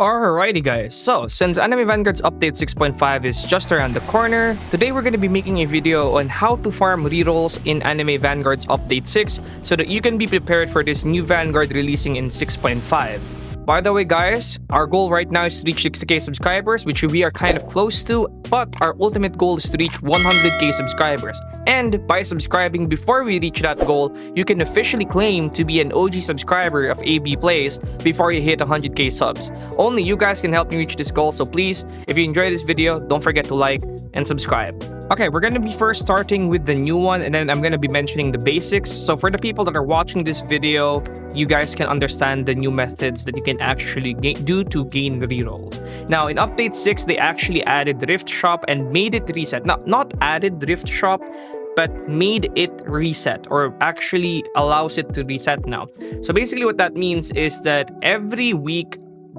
Alrighty guys, so since Anime Vanguards update 6.5 is just around the corner, today we're going to be making a video on how to farm rerolls in Anime Vanguards update 6 so that you can be prepared for this new Vanguard releasing in 6.5. By the way guys, our goal right now is to reach 60k subscribers, which we are kind of close to, but our ultimate goal is to reach 100k subscribers. And by subscribing before we reach that goal, you can officially claim to be an OG subscriber of AB Plays before you hit 100k subs. Only you guys can help me reach this goal, so please, if you enjoyed this video, don't forget to like and subscribe. Okay, we're gonna be first starting with the new one, and then I'm gonna be mentioning the basics. So for the people that are watching this video, you guys can understand the new methods that you can actually do to gain rerolls. Now, in update 6, they actually added Rift Shop and made it reset. Not added Rift Shop, but made it reset, or actually allows it to reset now. So basically what that means is that every week,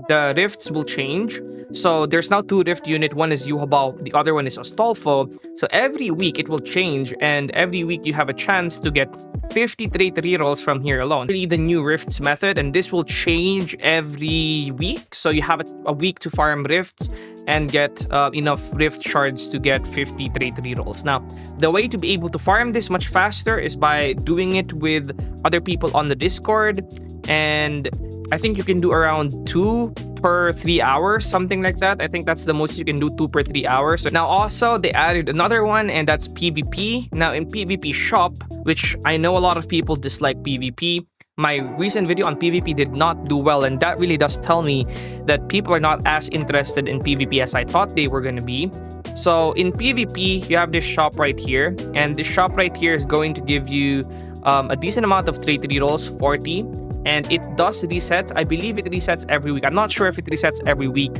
the rifts will change. So there's now 2 rift unit, one is Yuhabao, the other one is Astolfo. So every week it will change, and every week you have a chance to get 50 trait rerolls from here alone. Really the new rifts method, and this will change every week. So you have a week to farm rifts and get enough rift shards to get 50 trait rerolls. Now, the way to be able to farm this much faster is by doing it with other people on the Discord, and I think you can do around 2 per 3 hours, something like that. I think that's the most you can do, 2 per 3 hours. Now also, they added another one, and that's PvP. Now in PvP shop, which I know a lot of people dislike PvP, my recent video on PvP did not do well, and that really does tell me that people are not as interested in PvP as I thought they were going to be. So in PvP, you have this shop right here, and this shop right here is going to give you a decent amount of trait rerolls, 40. And it does reset. I believe it resets every week. I'm not sure if it resets every week,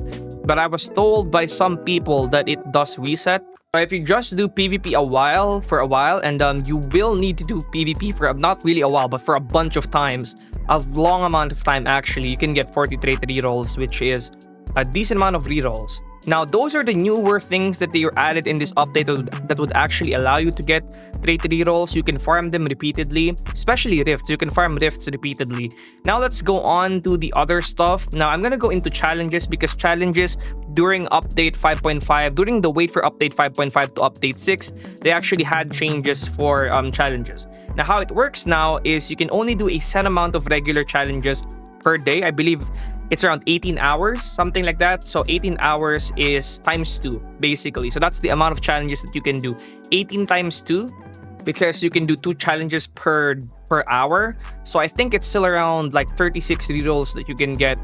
but I was told by some people that it does reset. But if you just do PvP for a while, and you will need to do PvP for not really a while, but for a bunch of times, a long amount of time actually, you can get 40 trait rerolls, which is a decent amount of rerolls. Now, those are the newer things that they were added in this update that would actually allow you to get trait rerolls. You can farm them repeatedly, especially rifts. You can farm rifts repeatedly. Now, let's go on to the other stuff. Now, I'm gonna go into challenges, because challenges during update 5.5, during the wait for update 5.5 to update 6, they actually had changes for challenges. Now, how it works now is you can only do a set amount of regular challenges per day. I believe it's around 18 hours, something like that. So 18 hours is times 2, basically. So that's the amount of challenges that you can do. 18 times 2, because you can do 2 challenges per hour. So I think it's still around like 36 rerolls that you can get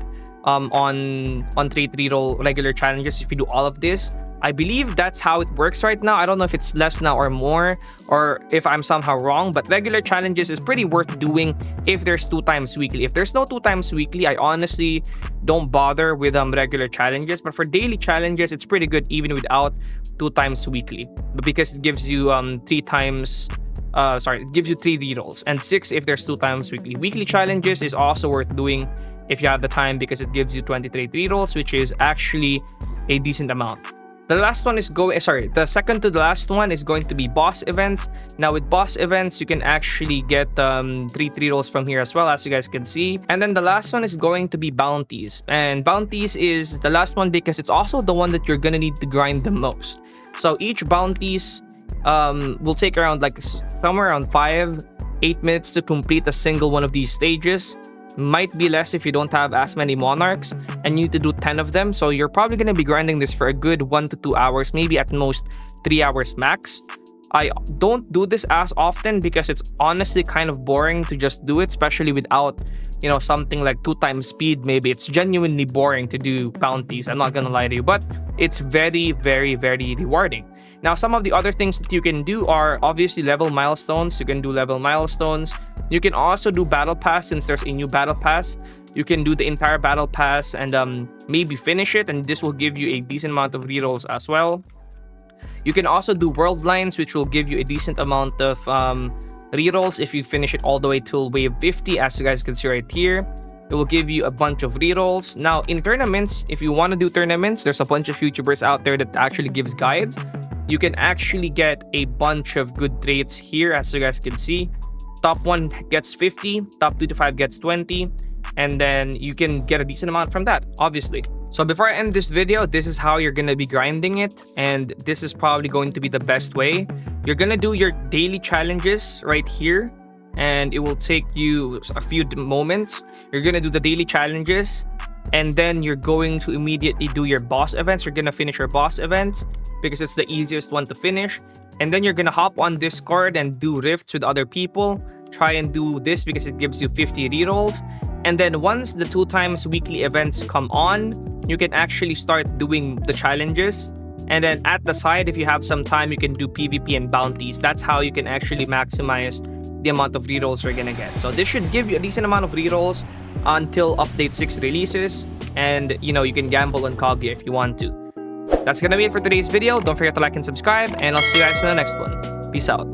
on trait reroll regular challenges if you do all of this. I believe that's how it works right now. I don't know if it's less now or more, or if I'm somehow wrong, but regular challenges is pretty worth doing if there's 2 times weekly. If there's no 2 times weekly, I honestly don't bother with regular challenges. But for daily challenges, it's pretty good even without 2 times weekly, but because it gives you 3 times. It gives you 3 rerolls, and 6 if there's 2 times weekly. Weekly challenges is also worth doing if you have the time, because it gives you 20 trait rerolls, which is actually a decent amount. The last one is the second to the last one is going to be boss events. Now with boss events, you can actually get 3 rerolls from here as well, as you guys can see. And then the last one is going to be bounties. And bounties is the last one because it's also the one that you're gonna need to grind the most. So each bounties will take around like somewhere around 5-8 minutes to complete a single one of these stages. Might be less if you don't have as many monarchs, and you need to do 10 of them. So you're probably going to be grinding this for a good 1 to 2 hours, maybe at most 3 hours max. I don't do this as often because it's honestly kind of boring to just do it, especially without, something like 2 times speed. Maybe it's genuinely boring to do bounties, I'm not gonna lie to you, but it's very, very, very rewarding. Now, some of the other things that you can do are obviously level milestones. You can do level milestones. You can also do battle pass, since there's a new battle pass. You can do the entire battle pass and maybe finish it, and this will give you a decent amount of rerolls as well. You can also do world lines, which will give you a decent amount of rerolls if you finish it all the way till wave 50, as you guys can see right here. It will give you a bunch of rerolls. Now, in tournaments, if you want to do tournaments, there's a bunch of YouTubers out there that actually gives guides. You can actually get a bunch of good traits here, as you guys can see. Top 1 gets 50, top 2 to 5 gets 20, and then you can get a decent amount from that, obviously. So before I end this video, this is how you're gonna be grinding it, and this is probably going to be the best way. You're gonna do your daily challenges right here, and it will take you a few moments. You're gonna do the daily challenges, and then you're going to immediately do your boss events. You're gonna finish your boss events because it's the easiest one to finish. And then you're gonna hop on Discord and do rifts with other people. Try and do this because it gives you 50 rerolls. And then once the 2 times weekly events come on, you can actually start doing the challenges. And then at the side, if you have some time, you can do PvP and bounties. That's how you can actually maximize the amount of rerolls you're gonna get. So this should give you a decent amount of rerolls until update 6 releases. And you know, you can gamble on Kaguya if you want to. That's gonna be it for today's video. Don't forget to like and subscribe, and I'll see you guys in the next one. Peace out.